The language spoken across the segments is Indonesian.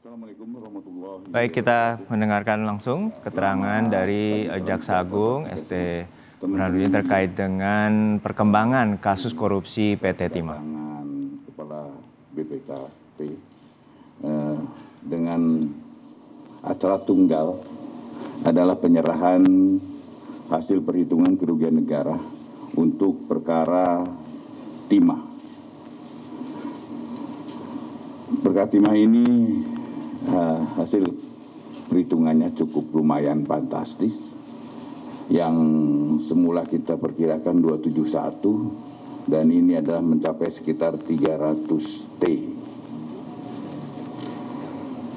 Assalamualaikum warahmatullahi wabarakatuh. Baik, kita mendengarkan langsung keterangan dari Jaksa Agung ST Burhanuddin terkait dengan perkembangan kasus korupsi PT Timah. Kepala BPKP dengan acara tunggal adalah penyerahan hasil perhitungan kerugian negara untuk perkara Timah. Perkara Timah ini hasil perhitungannya cukup lumayan fantastis. Yang semula kita perkirakan 271 dan ini adalah mencapai sekitar 300 T.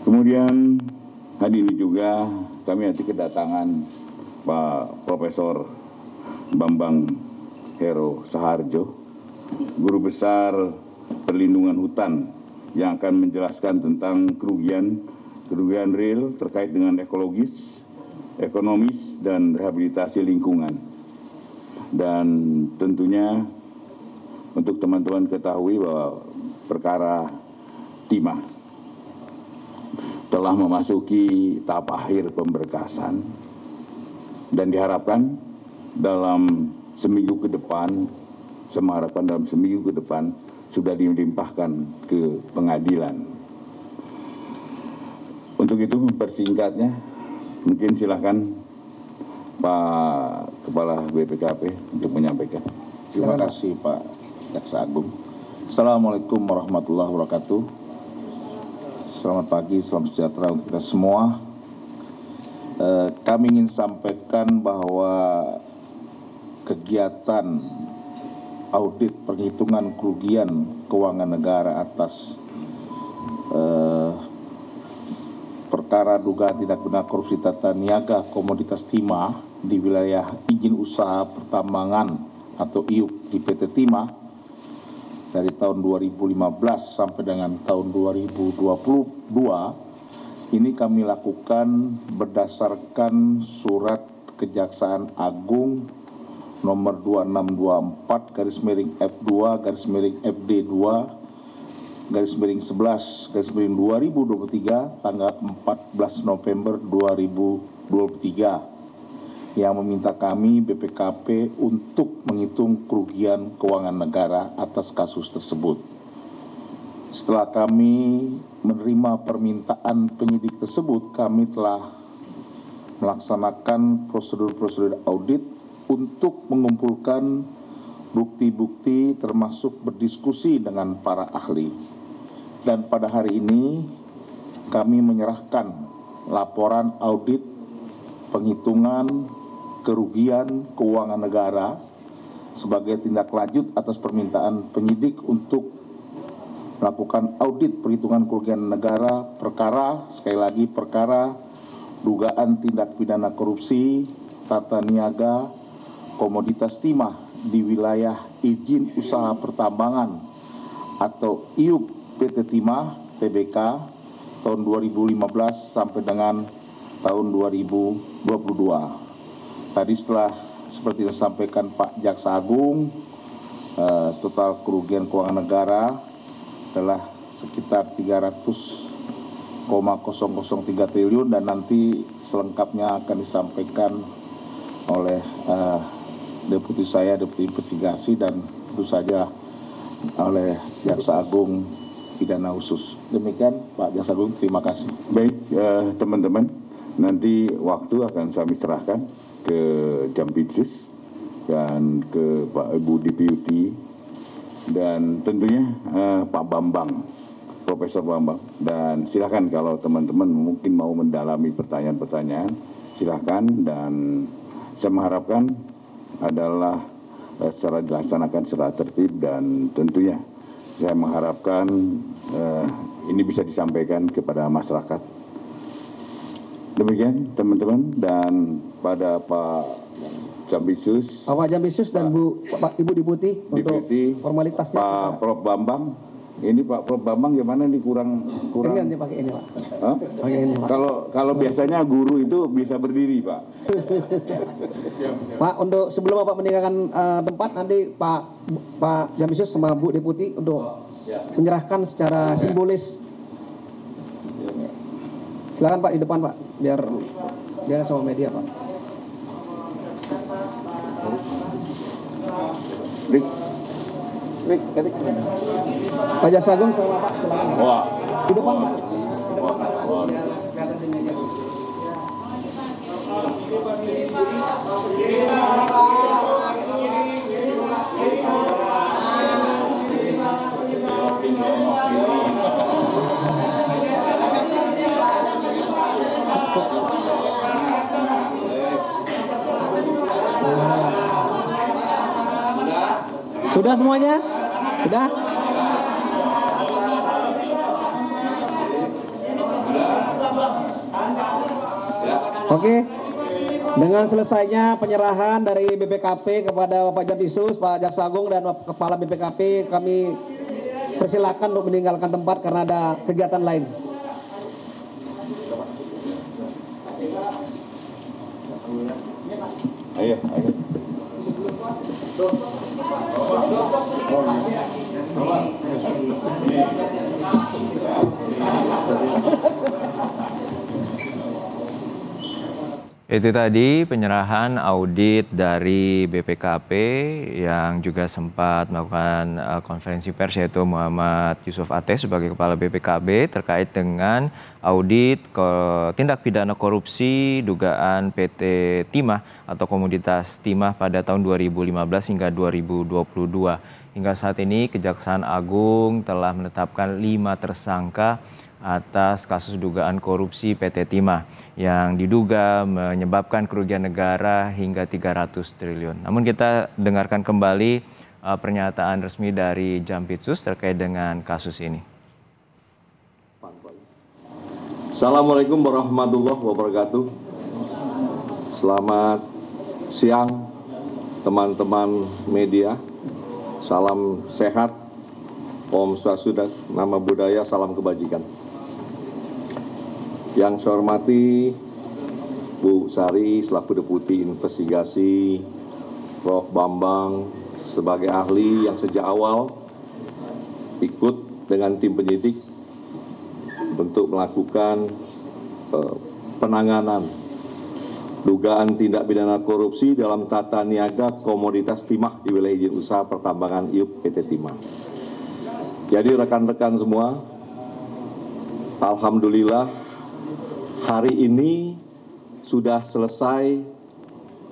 Kemudian hari ini juga kami nanti kedatangan Pak Profesor Bambang Hero Saharjo, Guru Besar Perlindungan Hutan, yang akan menjelaskan tentang kerugian real terkait dengan ekologis, ekonomis, dan rehabilitasi lingkungan. Dan tentunya untuk teman-teman ketahui bahwa perkara Timah telah memasuki tahap akhir pemberkasan dan diharapkan dalam seminggu ke depan, sudah dilimpahkan ke pengadilan. Untuk itu mempersingkatnya, mungkin silakan Pak Kepala BPKP untuk menyampaikan. Terima kasih Pak Jaksa Agung. Assalamualaikum warahmatullahi wabarakatuh. Selamat pagi, salam sejahtera untuk kita semua. Kami ingin sampaikan bahwa kegiatan audit perhitungan kerugian keuangan negara atas perkara dugaan tindak pidana korupsi tata niaga komoditas timah di wilayah izin usaha pertambangan atau IUP di PT Timah dari tahun 2015 sampai dengan tahun 2022 ini kami lakukan berdasarkan surat Kejaksaan Agung nomor 2624/FD2/11/2023 tanggal 14 November 2023 yang meminta kami BPKP untuk menghitung kerugian keuangan negara atas kasus tersebut. Setelah kami menerima permintaan penyidik tersebut, kami telah melaksanakan prosedur-prosedur audit untuk mengumpulkan bukti-bukti termasuk berdiskusi dengan para ahli. Dan pada hari ini kami menyerahkan laporan audit penghitungan kerugian keuangan negara sebagai tindak lanjut atas permintaan penyidik untuk melakukan audit perhitungan kerugian negara perkara dugaan tindak pidana korupsi tata niaga komoditas timah di wilayah izin usaha pertambangan atau IUP PT Timah Tbk tahun 2015 sampai dengan tahun 2022. Tadi setelah seperti disampaikan Pak Jaksa Agung, total kerugian keuangan negara adalah sekitar 300,003 triliun dan nanti selengkapnya akan disampaikan oleh deputi investigasi dan tentu saja oleh Jaksa Agung Pidana Khusus. Demikian Pak Jaksa Agung, terima kasih. Baik teman-teman, nanti waktu akan kami serahkan ke Jampitsus dan ke Pak Ibu Deputi dan tentunya Pak Bambang, Profesor Bambang. Dan silakan kalau teman-teman mungkin mau mendalami pertanyaan-pertanyaan, silakan. Dan saya mengharapkan adalah secara dilaksanakan secara tertib dan tentunya saya mengharapkan ini bisa disampaikan kepada masyarakat. Demikian teman-teman, dan pada Pak Jampitsus, Pak Jampitsus dan Ibu Deputi untuk formalitasnya. Pak Prof Bambang, ini Pak Prof Bambang gimana nih kurang ini pakai ini Pak. Pakai ini Pak. Kalau biasanya guru itu bisa berdiri Pak. Pak, untuk sebelum Bapak meninggalkan tempat nanti Pak Jampitsus sama Bu Deputi untuk menyerahkan secara simbolis Silakan Pak di depan Pak, biar sama media Pak. Pak Jaksa Agung sama Pak, silakan. Wah. Di depan Pak. Di depan Pak. Biar kelihatan di media. Sudah semuanya? Sudah? Oke. Dengan selesainya penyerahan dari BPKP kepada Bapak Jampisus, Pak Jaksa Agung dan Kepala BPKP, kami persilakan untuk meninggalkan tempat karena ada kegiatan lain. Ayo. Itu tadi penyerahan audit dari BPKP yang juga sempat melakukan konferensi pers, yaitu Muhammad Yusuf Ateh sebagai Kepala BPKB terkait dengan audit tindak pidana korupsi dugaan PT Timah atau Komoditas Timah pada tahun 2015 hingga 2022. Hingga saat ini Kejaksaan Agung telah menetapkan 5 tersangka atas kasus dugaan korupsi PT Timah yang diduga menyebabkan kerugian negara hingga 300 triliun. Namun kita dengarkan kembali pernyataan resmi dari Jampitsus terkait dengan kasus ini. Assalamualaikum warahmatullahi wabarakatuh. Selamat siang teman-teman media. Salam sehat, Om Swastiastu, Namo Buddhaya, salam kebajikan. Yang saya hormati Bu Sari selaku Deputi Investigasi, Prof. Bambang sebagai ahli yang sejak awal ikut dengan tim penyidik untuk melakukan penanganan dugaan tindak pidana korupsi dalam tata niaga komoditas timah di wilayah izin usaha pertambangan IUP PT Timah. Jadi rekan-rekan semua, alhamdulillah hari ini sudah selesai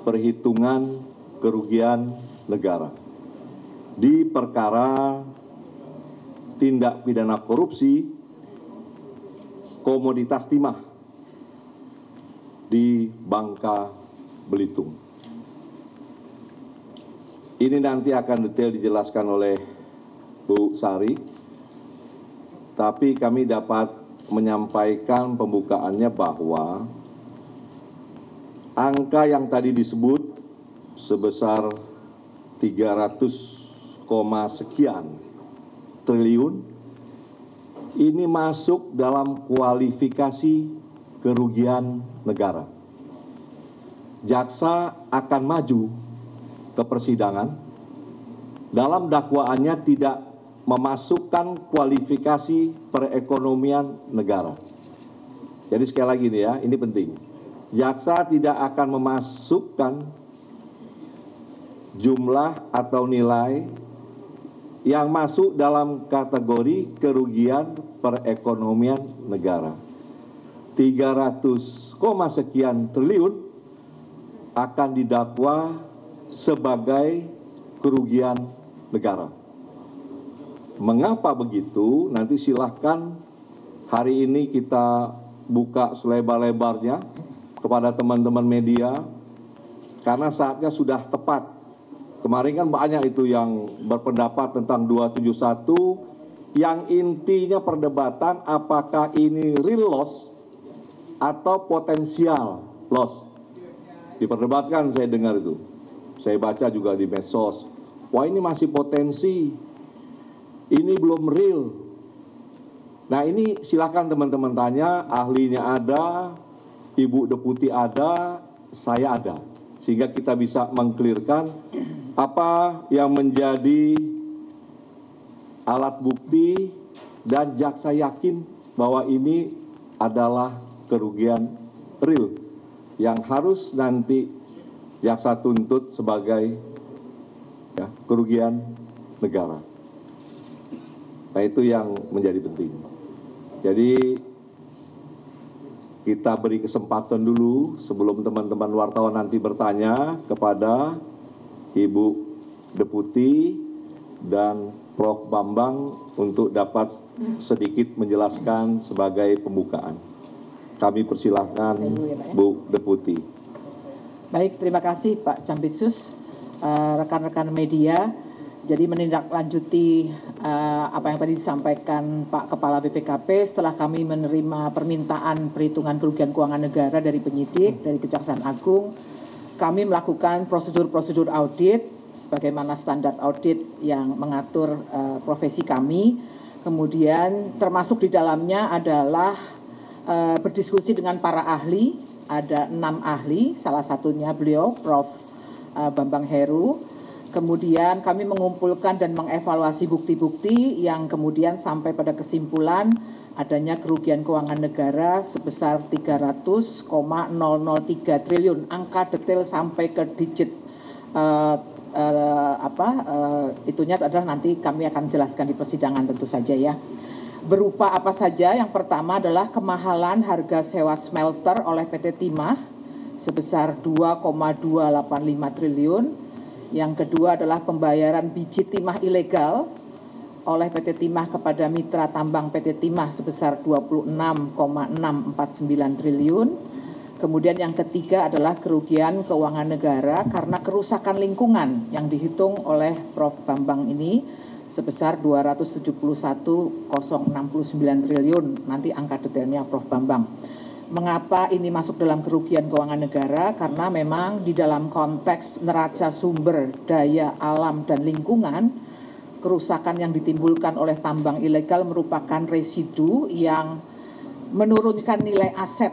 perhitungan kerugian negara di perkara tindak pidana korupsi komoditas timah di Bangka Belitung. Ini nanti akan detail dijelaskan oleh Bu Sari, tapi kami dapat menyampaikan pembukaannya bahwa angka yang tadi disebut sebesar 300, sekian triliun ini masuk dalam kualifikasi kerugian negara. Jaksa akan maju ke persidangan, dalam dakwaannya tidak memasukkan kualifikasi perekonomian negara. Jadi sekali lagi nih ya, ini penting. Jaksa tidak akan memasukkan jumlah atau nilai yang masuk dalam kategori kerugian perekonomian negara. 300, sekian triliun akan didakwa sebagai kerugian negara. Mengapa begitu? Nanti silahkan hari ini kita buka selebar-lebarnya kepada teman-teman media, karena saatnya sudah tepat. Kemarin kan banyak itu yang berpendapat tentang 271, yang intinya perdebatan apakah ini real loss atau potensial loss. Diperdebatkan, saya dengar itu. Saya baca juga di medsos. Wah, ini masih potensi. Ini belum real. Nah, ini silakan teman-teman tanya, ahlinya ada, Ibu Deputi ada, saya ada. Sehingga kita bisa mengklirkan apa yang menjadi alat bukti dan jaksa yakin bahwa ini adalah kerugian real yang harus nanti jaksa tuntut sebagai kerugian negara. Nah, itu yang menjadi penting. Jadi kita beri kesempatan dulu sebelum teman-teman wartawan nanti bertanya kepada Ibu Deputi dan Prof. Bambang untuk dapat sedikit menjelaskan sebagai pembukaan. Kami persilahkan Bu Deputi. Baik, terima kasih Pak Jampitsus, rekan-rekan media. Jadi menindaklanjuti apa yang tadi disampaikan Pak Kepala BPKP, setelah kami menerima permintaan perhitungan kerugian keuangan negara dari penyidik, dari Kejaksaan Agung, kami melakukan prosedur-prosedur audit sebagaimana standar audit yang mengatur profesi kami. Kemudian termasuk di dalamnya adalah berdiskusi dengan para ahli, ada 6 ahli, salah satunya beliau Prof. Bambang Heru. Kemudian kami mengumpulkan dan mengevaluasi bukti-bukti yang kemudian sampai pada kesimpulan adanya kerugian keuangan negara sebesar 300,003 triliun. Angka detail sampai ke digit itunya adalah nanti kami akan jelaskan di persidangan tentu saja ya. Berupa apa saja? Yang pertama adalah kemahalan harga sewa smelter oleh PT Timah sebesar 2,285 triliun. Yang kedua adalah pembayaran biji timah ilegal oleh PT Timah kepada mitra tambang PT Timah sebesar 26,649 triliun. Kemudian yang ketiga adalah kerugian keuangan negara karena kerusakan lingkungan yang dihitung oleh Prof. Bambang ini sebesar 271,069 triliun. Nanti angka detailnya Prof. Bambang. Mengapa ini masuk dalam kerugian keuangan negara? Karena memang di dalam konteks neraca sumber daya alam dan lingkungan, kerusakan yang ditimbulkan oleh tambang ilegal merupakan residu yang menurunkan nilai aset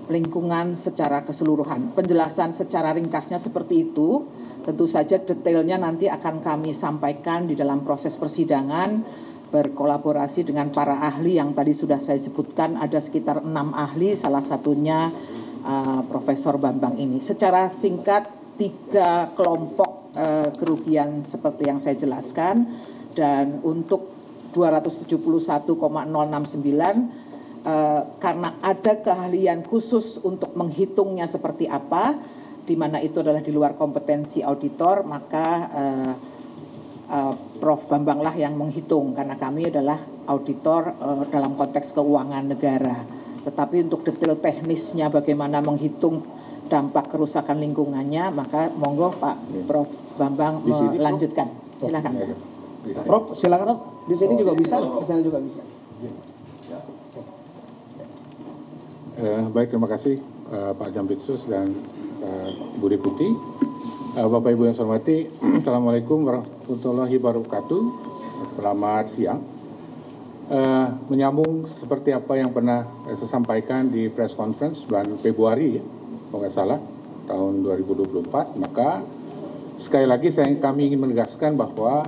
lingkungan secara keseluruhan. Penjelasan secara ringkasnya seperti itu. Tentu saja detailnya nanti akan kami sampaikan di dalam proses persidangan, berkolaborasi dengan para ahli yang tadi sudah saya sebutkan, ada sekitar 6 ahli, salah satunya Profesor Bambang ini. Secara singkat 3 kelompok kerugian seperti yang saya jelaskan, dan untuk 271,069 karena ada keahlian khusus untuk menghitungnya seperti apa, di mana itu adalah di luar kompetensi auditor, maka Prof. Bambang lah yang menghitung karena kami adalah auditor dalam konteks keuangan negara. Tetapi untuk detail teknisnya bagaimana menghitung dampak kerusakan lingkungannya, maka monggo Pak Prof. Bambang melanjutkan. Silakan. Prof, silakan Prof. Di sini juga bisa, di sana juga bisa. Baik, terima kasih Pak Jampitsus dan Bu Deputi. Bapak Ibu yang saya hormati, Assalamualaikum warahmatullahi wabarakatuh. Selamat siang. Menyambung seperti apa yang pernah saya sampaikan di press conference bulan Februari, kalau nggak salah, tahun 2024, maka sekali lagi kami ingin menegaskan bahwa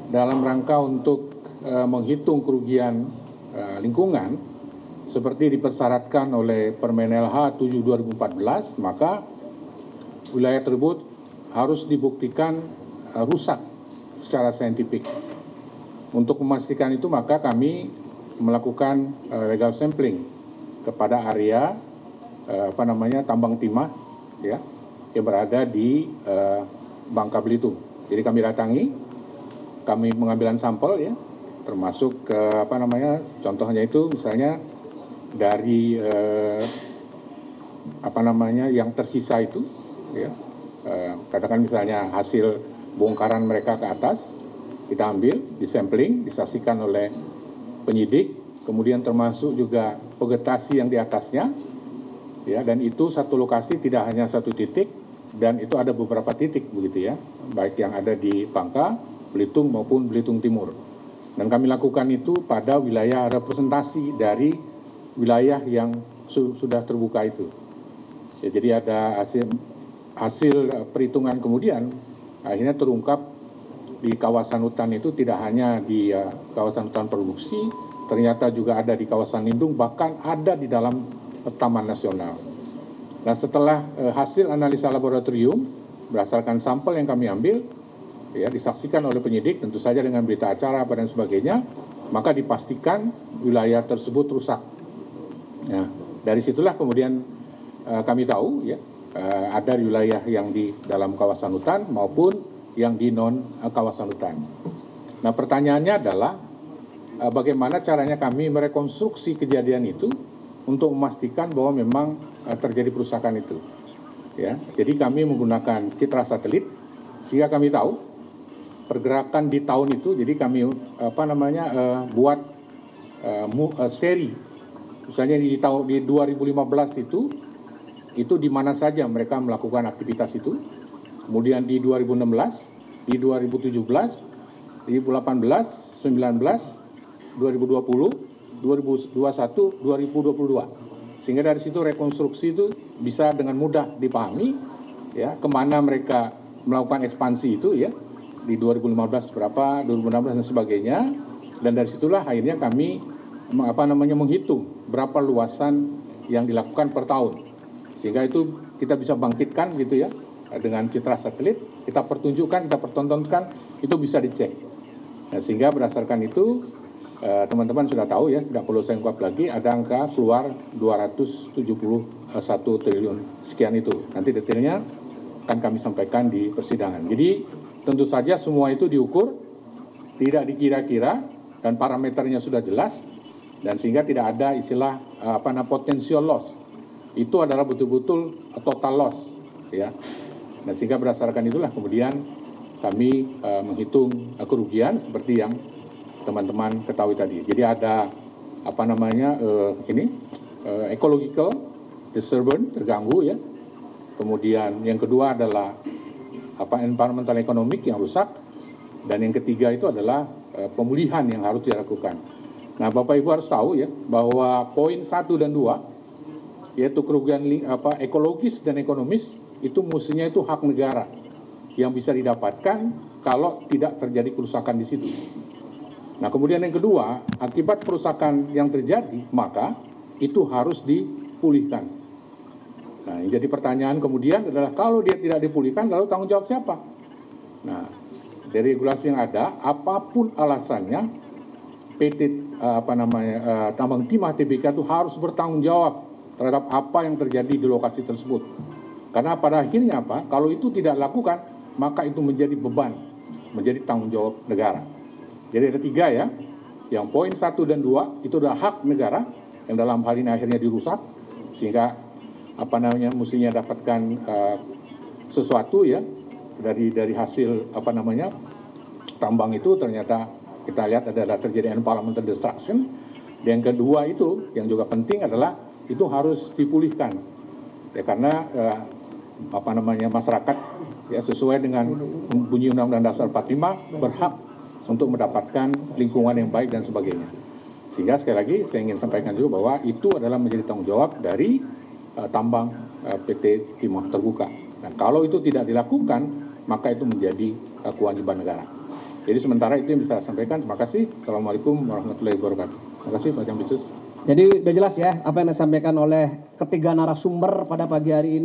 dalam rangka untuk menghitung kerugian lingkungan seperti dipersyaratkan oleh Permen LH 7/2014, maka wilayah tersebut harus dibuktikan rusak secara saintifik. Untuk memastikan itu, maka kami melakukan legal sampling kepada area tambang timah ya yang berada di Bangka Belitung. Jadi kami datangi, kami mengambilan sampel ya, termasuk contohnya itu misalnya dari yang tersisa itu ya, katakan misalnya hasil bongkaran mereka ke atas, kita ambil, disampling, disaksikan oleh penyidik, kemudian termasuk juga vegetasi yang di atasnya, ya, dan itu satu lokasi, tidak hanya satu titik, dan itu ada beberapa titik begitu ya, baik yang ada di Bangka, Belitung maupun Belitung Timur. Dan kami lakukan itu pada wilayah representasi dari wilayah yang sudah terbuka itu. Ya, jadi ada hasil perhitungan kemudian akhirnya terungkap di kawasan hutan itu tidak hanya di kawasan hutan produksi, ternyata juga ada di kawasan lindung, bahkan ada di dalam Taman Nasional. Nah, setelah hasil analisa laboratorium berdasarkan sampel yang kami ambil, ya disaksikan oleh penyidik, tentu saja dengan berita acara apa dan sebagainya, maka dipastikan wilayah tersebut rusak. Nah, dari situlah kemudian kami tahu ya ada wilayah yang di dalam kawasan hutan maupun yang di non kawasan hutan. Nah, pertanyaannya adalah bagaimana caranya kami merekonstruksi kejadian itu untuk memastikan bahwa memang terjadi perusakan itu. Ya, jadi kami menggunakan citra satelit sehingga kami tahu pergerakan di tahun itu. Jadi kami buat seri. Misalnya di 2015 itu di mana saja mereka melakukan aktivitas itu. Kemudian di 2016, di 2017, di 2018, 19, 2020, 2021, 2022. Sehingga dari situ rekonstruksi itu bisa dengan mudah dipahami ya kemana mereka melakukan ekspansi itu ya di 2015 berapa, 2016 dan sebagainya. Dan dari situlah akhirnya kami menghitung berapa luasan yang dilakukan per tahun. Sehingga itu kita bisa bangkitkan gitu ya dengan citra satelit, kita pertunjukkan, kita pertontonkan, itu bisa dicek. Nah, sehingga berdasarkan itu teman-teman sudah tahu ya, tidak perlu saya ungkap lagi, ada angka keluar 271 triliun sekian itu. Nanti detailnya akan kami sampaikan di persidangan. Jadi tentu saja semua itu diukur, tidak dikira-kira, dan parameternya sudah jelas, dan sehingga tidak ada istilah potential loss. Itu adalah betul-betul total loss, ya. Nah, sehingga berdasarkan itulah kemudian kami menghitung kerugian seperti yang teman-teman ketahui tadi. Jadi ada ecological disturbance, terganggu ya. Kemudian yang kedua adalah environmental economic yang rusak, dan yang ketiga itu adalah pemulihan yang harus dilakukan. Nah, Bapak Ibu harus tahu ya bahwa poin 1 dan 2 yaitu kerugian ekologis dan ekonomis itu mestinya itu hak negara yang bisa didapatkan kalau tidak terjadi kerusakan di situ. Nah, kemudian yang kedua, akibat kerusakan yang terjadi maka itu harus dipulihkan. Nah, yang jadi pertanyaan kemudian adalah kalau dia tidak dipulihkan lalu tanggung jawab siapa? Nah, dari regulasi yang ada, apapun alasannya PT Tambang Timah Tbk itu harus bertanggung jawab terhadap apa yang terjadi di lokasi tersebut. Karena pada akhirnya kalau itu tidak dilakukan, maka itu menjadi beban, menjadi tanggung jawab negara. Jadi ada 3 ya, yang poin 1 dan 2 itu adalah hak negara yang dalam hal ini akhirnya dirusak, sehingga mestinya dapatkan sesuatu ya dari hasil tambang itu ternyata kita lihat adalah terjadi environmental destruction. Dan yang kedua itu yang juga penting adalah itu harus dipulihkan ya, karena masyarakat ya sesuai dengan bunyi Undang-Undang Dasar 45 berhak untuk mendapatkan lingkungan yang baik dan sebagainya. Sehingga sekali lagi saya ingin sampaikan juga bahwa itu adalah menjadi tanggung jawab dari tambang PT Timah Terbuka. Dan kalau itu tidak dilakukan maka itu menjadi kewajiban negara. Jadi sementara itu yang bisa saya sampaikan. Terima kasih. Assalamualaikum warahmatullahi wabarakatuh. Terima kasih Pak Jambisus. Jadi udah jelas ya apa yang disampaikan oleh ketiga narasumber pada pagi hari ini.